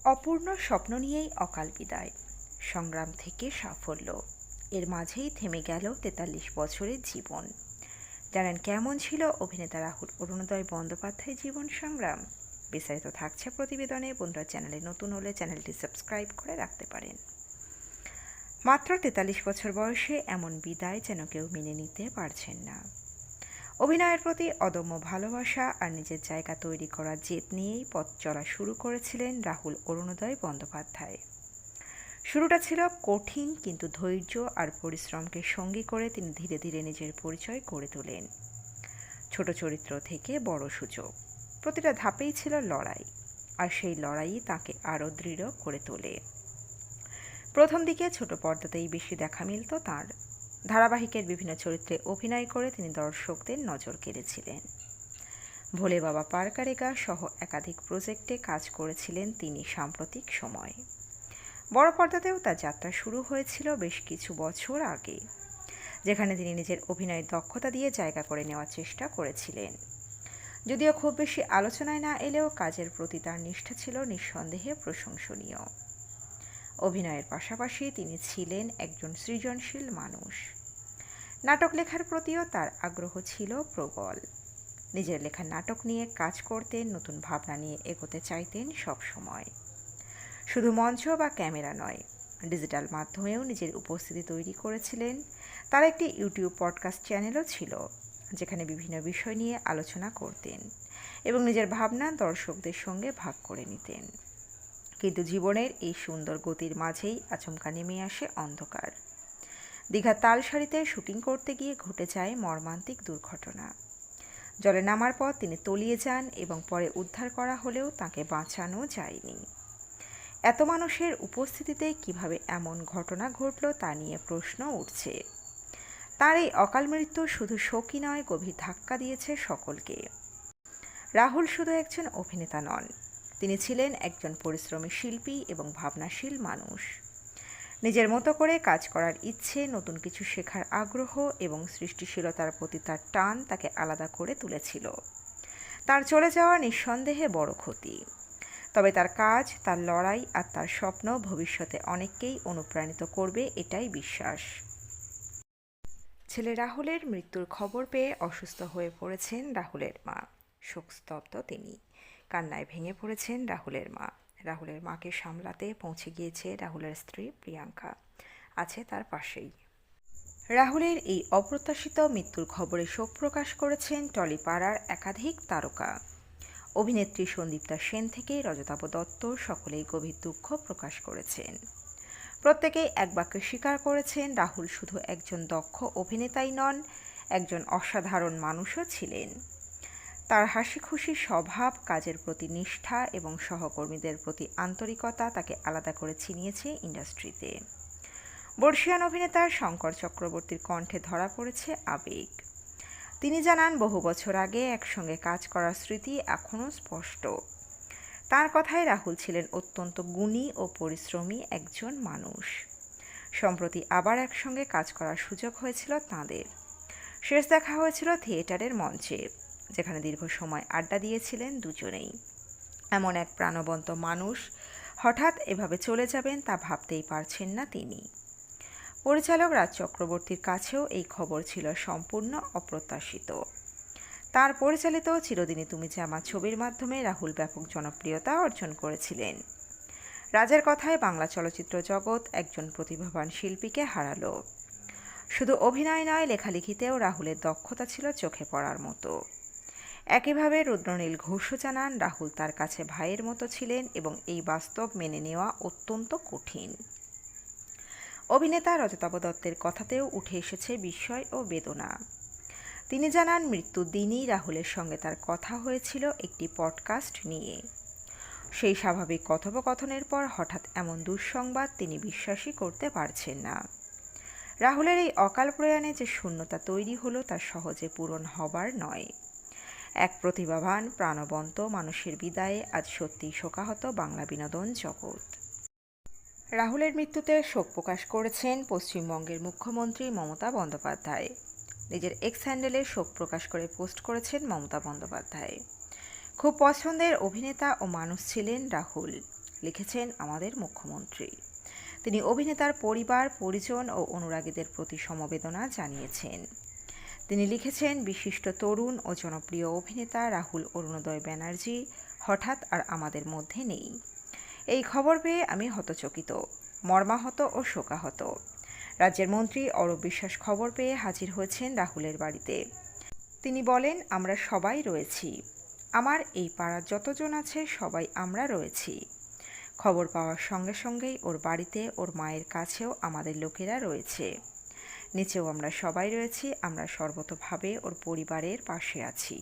অপূর্ণ স্বপ্ন নিয়েই অকাল বিদায়, সংগ্রাম থেকে সাফল্য, এর মাঝেই থেমে গেল ৪৩ বছরের জীবন। জানেন কেমন ছিল অভিনেতা রাহুল অরুণোদয় বন্দ্যোপাধ্যায় জীবন সংগ্রাম? বিস্তারিত থাকছে প্রতিবেদনে। বন্ধুরা, চ্যানেলে নতুন হলে চ্যানেলটি সাবস্ক্রাইব করে রাখতে পারেন। মাত্র ৪৩ বছর বয়সে এমন বিদায় যেন কেউ মেনে নিতে পারছেন না। অভিনয়ের প্রতি অদম্য ভালোবাসা আর নিজের জায়গা তৈরি করার জেদ নিয়েই পথ চলা শুরু করেছিলেন রাহুল অরুণোদয় বন্দ্যোপাধ্যায়। শুরুটা ছিল কঠিন, কিন্তু ধৈর্য আর পরিশ্রমকে সঙ্গী করে তিনি ধীরে ধীরে নিজের পরিচয় গড়ে তোলেন। ছোট চরিত্র থেকে বড় সুযোগ, প্রতিটা ধাপেই ছিল লড়াই, আর সেই লড়াইই তাকে আরও দৃঢ় করে তোলে। প্রথম দিকে ছোট পর্দাতেই বেশি দেখা মিলত তাঁর। ধারাবাহিকের বিভিন্ন চরিত্রে অভিনয় করে তিনি দর্শকদের নজর কেড়েছিলেন। ভোলে বাবা পারকারেগা সহ একাধিক প্রজেক্টে কাজ করেছিলেন তিনি সাম্প্রতিক সময়ে। বড় পর্দাতেও তার যাত্রা শুরু হয়েছিল বেশ কিছু বছর আগে, যেখানে তিনি নিজের অভিনয়ের দক্ষতা দিয়ে জায়গা করে নেওয়ার চেষ্টা করেছিলেন। যদিও খুব বেশি আলোচনায় না এলেও কাজের প্রতি তার নিষ্ঠা ছিল নিঃসন্দেহে প্রশংসনীয়। অভিনয়ের পাশাপাশি তিনি ছিলেন একজন সৃজনশীল মানুষ। নাটক লেখার প্রতিও তার আগ্রহ ছিল প্রবল। নিজের লেখা নাটক নিয়ে কাজ করতেন, নতুন ভাবনা নিয়ে এগোতে চাইতেন সব সময়। শুধু মঞ্চ বা ক্যামেরা নয়, ডিজিটাল মাধ্যমেও নিজের উপস্থিতি তৈরি করেছিলেন। তার একটি ইউটিউব পডকাস্ট চ্যানেলও ছিল, যেখানে বিভিন্ন বিষয় নিয়ে আলোচনা করতেন এবং নিজের ভাবনা দর্শকদের সঙ্গে ভাগ করে নিতেন। কিন্তু জীবনের এই সুন্দর গতির মাঝেই আচমকা নেমে আসে অন্ধকার। দীঘার তালসারিতে শুটিং করতে গিয়ে ঘটে যায় মর্মান্তিক দুর্ঘটনা। জলে নামার পর তিনি তলিয়ে যান এবং পরে উদ্ধার করা হলেও তাকে বাঁচানো যায়নি। এত মানুষের উপস্থিতিতে কিভাবে এমন ঘটনা ঘটল তা নিয়ে প্রশ্ন উঠছে। তার এই অকাল মৃত্যু শুধু শোকই নয়, গভীর ধাক্কা দিয়েছে সকলকে। রাহুল শুধু একজন অভিনেতা নন, তিনি ছিলেন একজন পরিশ্রমী শিল্পী এবং ভাবনাশীল মানুষ। নিজের মতো করে কাজ করার ইচ্ছে, নতুন কিছু শেখার আগ্রহ এবং সৃষ্টিশীলতার প্রতি তার টান তাকে আলাদা করে তুলেছিল। তার চলে যাওয়া নিঃসন্দেহে বড় ক্ষতি, তবে তার কাজ, তার লড়াই আর তার স্বপ্ন ভবিষ্যতে অনেককেই অনুপ্রাণিত করবে, এটাই বিশ্বাস। ছেলে রাহুলের মৃত্যুর খবর পেয়ে অসুস্থ হয়ে পড়েছেন রাহুলের মা। শোকস্তব্ধ তিনি, কান্নায় ভেঙে পড়েছেন রাহুলের মা। রাহুলের মাকে সামলাতে পৌঁছে গিয়েছে রাহুলের স্ত্রী প্রিয়াঙ্কা, আছে তার পাশেই। রাহুলের এই অপ্রত্যাশিত মৃত্যুর খবরে শোক প্রকাশ করেছেন টলিপাড়ার একাধিক তারকা। অভিনেত্রী সন্দীপ্তা সেন থেকে রজতাভ দত্ত, সকলেই গভীর দুঃখ প্রকাশ করেছেন। প্রত্যেকেই এক বাক্যে স্বীকার করেছেন রাহুল শুধু একজন দক্ষ অভিনেতাই নন, একজন অসাধারণ মানুষও ছিলেন। তার হাসি খুশি স্বভাব, কাজের প্রতি নিষ্ঠা এবং সহকর্মীদের প্রতি আন্তরিকতা তাকে আলাদা করে চিনিয়েছে ইন্ডাস্ট্রিতে। বর্ষিয়ান অভিনেতা শঙ্কর চক্রবর্তীর কণ্ঠে ধরা পড়েছে আবেগ। তিনি জানান, বহু বছর আগে একসঙ্গে কাজ করার স্মৃতি এখনও স্পষ্ট। তার কথায় রাহুল ছিলেন অত্যন্ত গুণী ও পরিশ্রমী একজন মানুষ। সম্প্রতি আবার একসঙ্গে কাজ করার সুযোগ হয়েছিল তাঁদের। শেষ দেখা হয়েছিল থিয়েটারের মঞ্চে, যেখানে দীর্ঘ সময় আড্ডা দিয়েছিলেন দুজনেই। এমন এক প্রাণবন্ত মানুষ হঠাৎ এভাবে চলে যাবেন তা ভাবতেই পারছেন না তিনি। পরিচালক রাজ চক্রবর্তীর কাছেও এই খবর ছিল সম্পূর্ণ অপ্রত্যাশিত। তার পরিচালিত চিরদিনই তুমি যে আমার ছবির মাধ্যমে রাহুল ব্যাপক জনপ্রিয়তা অর্জন করেছিলেন। রাজের কথায় বাংলা চলচ্চিত্র জগৎ একজন প্রতিভাবান শিল্পীকে হারালো। শুধু অভিনয় নয়, লেখালেখিতেও রাহুলের দক্ষতা ছিল চোখে পড়ার মতো। একইভাবে রুদ্রনীল ঘোষও জানান, রাহুল তার কাছে ভাইয়ের মতো ছিলেন এবং এই বাস্তব মেনে নেওয়া অত্যন্ত কঠিন। অভিনেতা রজতাভ দত্তের কথাতেও উঠে এসেছে বিস্ময় ও বেদনা। তিনি জানান, মৃত্যুর দিনই রাহুলের সঙ্গে তার কথা হয়েছিল একটি পডকাস্ট নিয়ে। সেই স্বাভাবিক কথোপকথনের পর হঠাৎ এমন দুঃসংবাদ তিনি বিশ্বাসই করতে পারছেন না। রাহুলের এই অকাল প্রয়াণে যে শূন্যতা তৈরি হলো তা সহজে পূরণ হবার নয়। এক প্রতিভাবান, প্রাণবন্ত মানুষের বিদায়ে আজ সত্যিই শোকাহত বাংলা বিনোদন জগৎ। রাহুলের মৃত্যুতে শোক প্রকাশ করেছেন পশ্চিমবঙ্গের মুখ্যমন্ত্রী মমতা বন্দ্যোপাধ্যায়। নিজের এক্স হ্যান্ডেলে শোক প্রকাশ করে পোস্ট করেছেন মমতা বন্দ্যোপাধ্যায়। খুব পছন্দের অভিনেতা ও মানুষ ছিলেন রাহুল। লিখেছেন আমাদের মুখ্যমন্ত্রী। তিনি অভিনেতার পরিবার, পরিজন ও অনুরাগীদের প্রতি সমবেদনা জানিয়েছেন। তিনি লিখেছেন, বিশিষ্ট তরুণ ও জনপ্রিয় অভিনেতা রাহুল অরুণোদয় ব্যানার্জি হঠাৎ আর আমাদের মধ্যে নেই। এই খবর পেয়ে আমি হতচকিত, মর্মাহত ও শোকাহত। রাজ্যের মন্ত্রী অরূপ বিশ্বাস খবর পেয়ে হাজির হয়েছেন রাহুলের বাড়িতে। তিনি বলেন, আমরা সবাই রয়েছি, আমার এই পাড়ার যতজন আছে সবাই আমরা রয়েছি। খবর পাওয়ার সঙ্গে সঙ্গেই ওর বাড়িতে, ওর মায়ের কাছেও আমাদের লোকেরা রয়েছে, নিচেও আমরা সবাই রয়েছি। আমরা সর্বতোভাবে ওর পরিবারের পাশে আছি।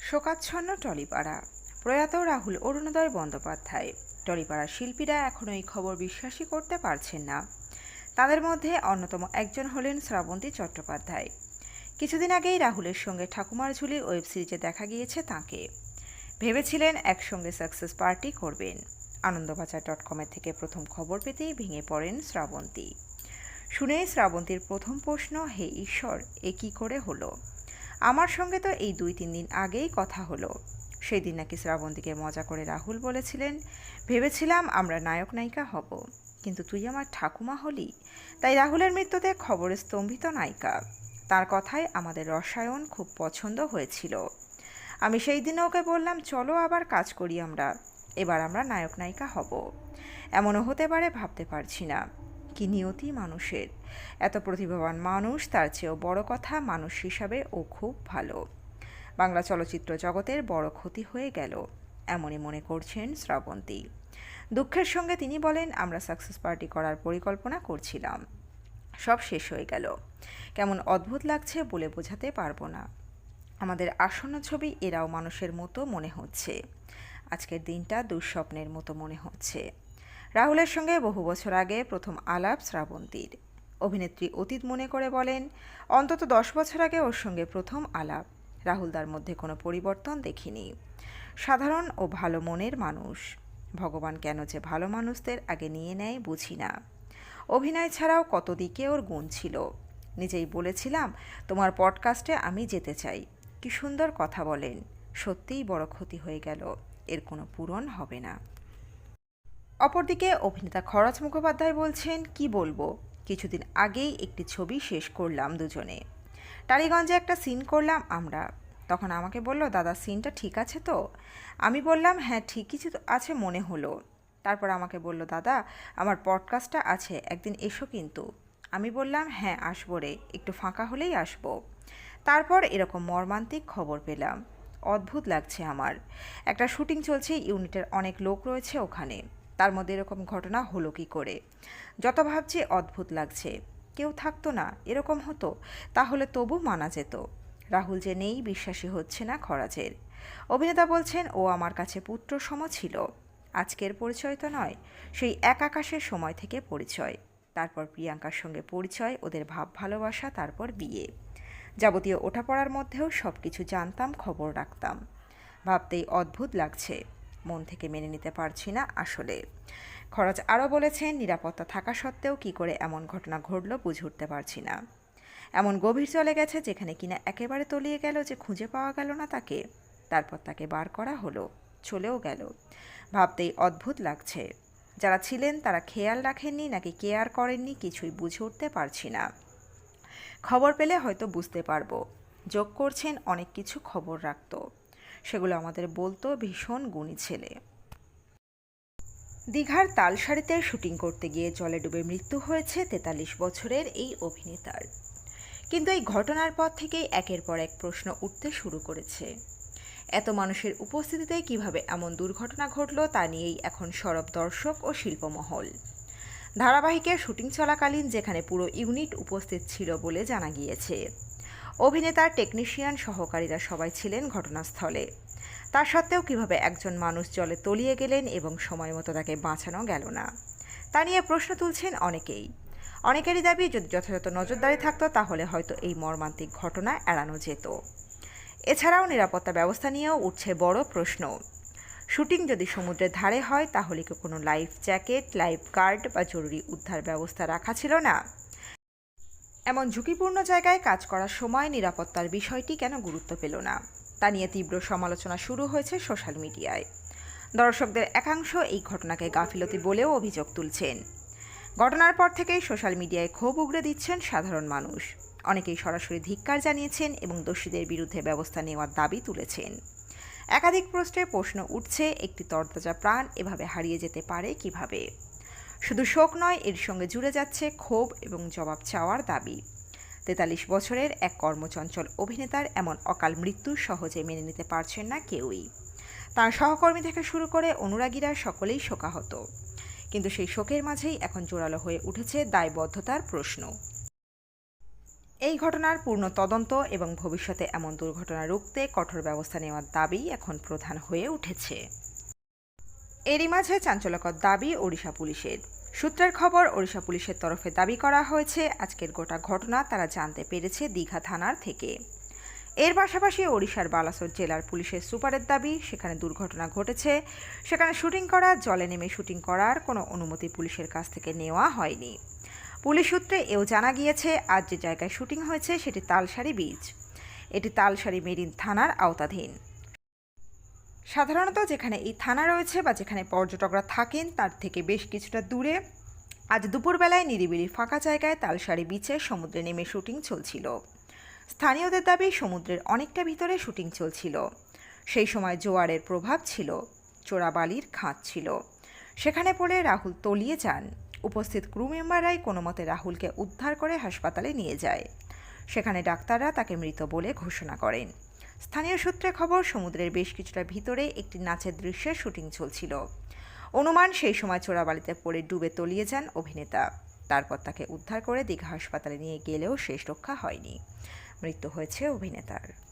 শোকাচ্ছন্ন টলিপাড়া। প্রয়াত রাহুল অরুণোদয় বন্দ্যোপাধ্যায়। টলিপাড়ার শিল্পীরা এখনও এই খবর বিশ্বাসই করতে পারছেন না। তাদের মধ্যে অন্যতম একজন হলেন শ্রাবন্তী চট্টোপাধ্যায়। কিছুদিন আগেই রাহুলের সঙ্গে ঠাকুমার ঝুলি ওয়েব সিরিজে দেখা গিয়েছে তাঁকে। ভেবেছিলেন একসঙ্গে সাকসেস পার্টি করবেন। আনন্দবাজার.com থেকে প্রথম খবর পেতেই ভেঙে পড়েন শ্রাবন্তী। শুনেই শ্রাবন্তীর প্রথম প্রশ্ন, হে ঈশ্বর, এ কী করে হলো? আমার সঙ্গে তো এই 2-3 দিন আগেই কথা হলো। সেই দিন নাকি শ্রাবন্তীকে মজা করে রাহুল বলেছিলেন, ভেবেছিলাম আমরা নায়ক নায়িকা হব, কিন্তু তুই আমার ঠাকুমা হলি। তাই রাহুলের মৃত্যুতে খবরে স্তম্ভিত নায়িকা। তার কথায় আমাদের রসায়ন খুব পছন্দ হয়েছিল। আমি সেই দিনে ওকে বললাম, চলো আবার কাজ করি আমরা, এবার আমরা নায়ক নায়িকা হব। এমনও হতে পারে ভাবতে পারছি না। কি নিয়তি মানুষের! এত প্রতিভাবান মানুষ, তার চেয়েও বড় কথা, মানুষ হিসাবে ও খুব ভালো। বাংলা চলচ্চিত্র জগতের বড় ক্ষতি হয়ে গেল, এমনই মনে করছেন শ্রাবন্তী। দুঃখের সঙ্গে তিনি বলেন, আমরা সাকসেস পার্টি করার পরিকল্পনা করছিলাম, সব শেষ হয়ে গেল। কেমন অদ্ভুত লাগছে বলে বোঝাতে পারবো না। আমাদের আসন্ন ছবি এরাও মানুষের মতো মনে হচ্ছে। আজকের দিনটা দুঃস্বপ্নের মতো মনে হচ্ছে। রাহুলের সঙ্গে বহু বছর আগে প্রথম আলাপ শ্রাবন্তীর। অভিনেত্রী অতীত মনে করে বলেন, অন্তত 10 বছর আগে ওর সঙ্গে প্রথম আলাপ। রাহুলদার মধ্যে কোনো পরিবর্তন দেখিনি। সাধারণ ও ভালো মনের মানুষ। ভগবান কেন যে ভালো মানুষদের আগে নিয়ে নেয় বুঝি না। অভিনয় ছাড়াও কত দিকে ওর গুণ ছিল। নিজেই বলেছিলাম, তোমার পডকাস্টে আমি যেতে চাই। কি সুন্দর কথা বলেন। সত্যিই বড় ক্ষতি হয়ে গেল, এর কোনো পূরণ হবে না। অপরদিকে অভিনেতা খরচ মুখোপাধ্যায় বলছেন, কি বলবো, কিছুদিন আগেই একটি ছবি শেষ করলাম দুজনে। টালিগঞ্জে একটা সিন করলাম আমরা। তখন আমাকে বলল, দাদা সিনটা ঠিক আছে তো? আমি বললাম, হ্যাঁ ঠিকই আছে মনে হলো। তারপর আমাকে বলল, দাদা আমার পডকাস্টটা আছে, একদিন এসো কিন্তু। আমি বললাম, হ্যাঁ আসবো রে, একটু ফাঁকা হলেই আসবো। তারপর এরকম মর্মান্তিক খবর পেলাম। অদ্ভুত লাগছে আমার। একটা শুটিং চলছে, ইউনিটের অনেক লোক রয়েছে ওখানে, তার মধ্যে এরকম ঘটনা হলো কি করে? যত ভাবছি অদ্ভুত লাগছে। কেউ থাকতো না, এরকম হতো তাহলে তবু মানা যেত। রাহুল যে নেই বিশ্বাসী হচ্ছে না খরাজের। অভিনেতা বলছেন, ও আমার কাছে পুত্র সম ছিল। আজকের পরিচয় তো নয়, সেই এক আকাশের সময় থেকে পরিচয়। তারপর প্রিয়াঙ্কার সঙ্গে পরিচয়, ওদের ভাব ভালোবাসা, তারপর বিয়ে। যাবতীয় ওঠাপড়ার মধ্যেও সব কিছু জানতাম, খবর রাখতাম। ভাবতেই অদ্ভুত লাগছে, মন থেকে মেনে নিতে পারছি না আসলে। খরচ আরও বলেছেন, নিরাপত্তা থাকা সত্ত্বেও কি করে এমন ঘটনা ঘটল বুঝে উঠতে পারছি না। এমন গভীর চলে গেছে যেখানে কিনা একেবারে তলিয়ে গেল যে খুঁজে পাওয়া গেল না তাকে। তারপর তাকে বার করা হলো, চলেও গেল। ভাবতেই অদ্ভুত লাগছে। যারা ছিলেন তারা খেয়াল রাখেননি নাকি কেয়ার করেননি কিছুই বুঝে উঠতে পারছি না। খবর পেলে হয়তো বুঝতে পারবো। যোগ করছেন অনেক কিছু খবর রাখতো, সেগুলো আমাদের বলতো ভীষণ গুণী ছেলে। দীঘার তালসারিতে শুটিং করতে গিয়ে জলে ডুবে মৃত্যু হয়েছে 43 বছরের এই অভিনেতার। কিন্তু এই ঘটনার পর থেকেই একের পর এক প্রশ্ন উঠতে শুরু করেছে। এত মানুষের উপস্থিতিতে কিভাবে এমন দুর্ঘটনা ঘটল তা নিয়েই এখন সরব দর্শক ও শিল্পমহল। ধারাবাহিকের শুটিং চলাকালীন যেখানে পুরো ইউনিট উপস্থিত ছিল বলে জানা গিয়েছে। অভিনেতার টেকনিশিয়ান সহকারীরা সবাই ছিলেন ঘটনাস্থলে। তা সত্ত্বেও কিভাবে একজন মানুষ জলে তলিয়ে গেলেন এবং সময় মতো তাকে বাঁচানো গেল না, তা নিয়ে প্রশ্ন তুলছেন অনেকেই। অনেকেরই দাবি, যদি যথাযথ নজরদারি থাকতো তাহলে হয়তো এই মর্মান্তিক ঘটনা এড়ানো যেত। এছাড়াও নিরাপত্তা ব্যবস্থা নিয়েও উঠছে বড় প্রশ্ন। শুটিং যদি সমুদ্রের ধারে হয় তাহলে কি কোনো লাইফ জ্যাকেট, লাইফ গার্ড বা জরুরি উদ্ধার ব্যবস্থা রাখা ছিল না? এমন ঝুঁকিপূর্ণ জায়গায় কাজ করার সময় নিরাপত্তার বিষয়টি কেন গুরুত্ব পেল না, তা নিয়ে তীব্র সমালোচনা শুরু হয়েছে সোশ্যাল মিডিয়ায়। দর্শকদের একাংশ এই ঘটনাকে গাফিলতি বলেও অভিযোগ তুলছেন। ঘটনার পর থেকেই সোশ্যাল মিডিয়ায় ক্ষোভ উগরে দিচ্ছেন সাধারণ মানুষ। অনেকেই সরাসরি ধিক্কার জানিয়েছেন এবং দোষীদের বিরুদ্ধে ব্যবস্থা নেওয়ার দাবি তুলেছেন। একাধিক প্রশ্ন উঠছে, একটি তরতাজা প্রাণ এভাবে হারিয়ে যেতে পারে কিভাবে? শুধু শোক নয়, এর সঙ্গে জুড়ে যাচ্ছে ক্ষোভ এবং জবাব চাওয়ার দাবি। 43 বছরের এক কর্মচঞ্চল অভিনেতার এমন অকাল মৃত্যু সহজে মেনে নিতে পারছেন না কেউই। তার সহকর্মী থেকে শুরু করে অনুরাগীরা সকলেই শোকাহত। কিন্তু সেই শোকের মাঝেই এখন জোরালো হয়ে উঠেছে দায়বদ্ধতার প্রশ্ন। এই ঘটনার পূর্ণ তদন্ত এবং ভবিষ্যতে এমন দুর্ঘটনা রুখতে কঠোর ব্যবস্থা নেওয়ার দাবি এখন প্রধান হয়ে উঠেছে। এরই মাঝে চাঞ্চল্যকর দাবি ওড়িশা পুলিশের। সূত্রের খবর, ওড়িশা পুলিশের তরফে দাবি করা হয়েছে আজকের গোটা ঘটনা তারা জানতে পেরেছে দীঘা থানার থেকে। এর পাশাপাশি ওড়িশার বালাসোর জেলার পুলিশের সুপারের দাবি, সেখানে দুর্ঘটনা ঘটেছে, সেখানে শুটিং করা, জলে নেমে শুটিং করার কোনো অনুমতি পুলিশের কাছ থেকে নেওয়া হয়নি। পুলিশ সূত্রে এও জানা গিয়েছে আজ যে জায়গায় শুটিং হয়েছে সেটি তালসারি বিচ। এটি তালসারি মেরিন থানার আওতাধীন। সাধারণত যেখানে এই থানা রয়েছে বা যেখানে পর্যটকরা থাকেন তার থেকে বেশ কিছুটা দূরে আজ দুপুরবেলায় নিরিবিলি ফাঁকা জায়গায় তালসারি বিচে সমুদ্রে নেমে শুটিং চলছিল। স্থানীয়দের দাবি সমুদ্রের অনেকটা ভিতরে শুটিং চলছিল। সেই সময় জোয়ারের প্রভাব ছিল, চোরাবালির খাঁজ ছিল। সেখানে পড়ে রাহুল তলিয়ে যান। উপস্থিত ক্রু মেম্বাররাই কোনো মতে রাহুলকে উদ্ধার করে হাসপাতালে নিয়ে যায়। সেখানে ডাক্তাররা তাকে মৃত বলে ঘোষণা করেন। স্থানীয় সূত্রে খবর, সমুদ্রের বেশ কিছুটা ভিতরে একটি নাচের দৃশ্যের শুটিং চলছিল। অনুমান সেই সময় চোরাবালিতে পড়ে ডুবে তলিয়ে যান অভিনেতা। তারপর তাকে উদ্ধার করে দীঘা হাসপাতালে নিয়ে গেলেও শেষ রক্ষা হয়নি। মৃত্যু হয়েছে অভিনেতার।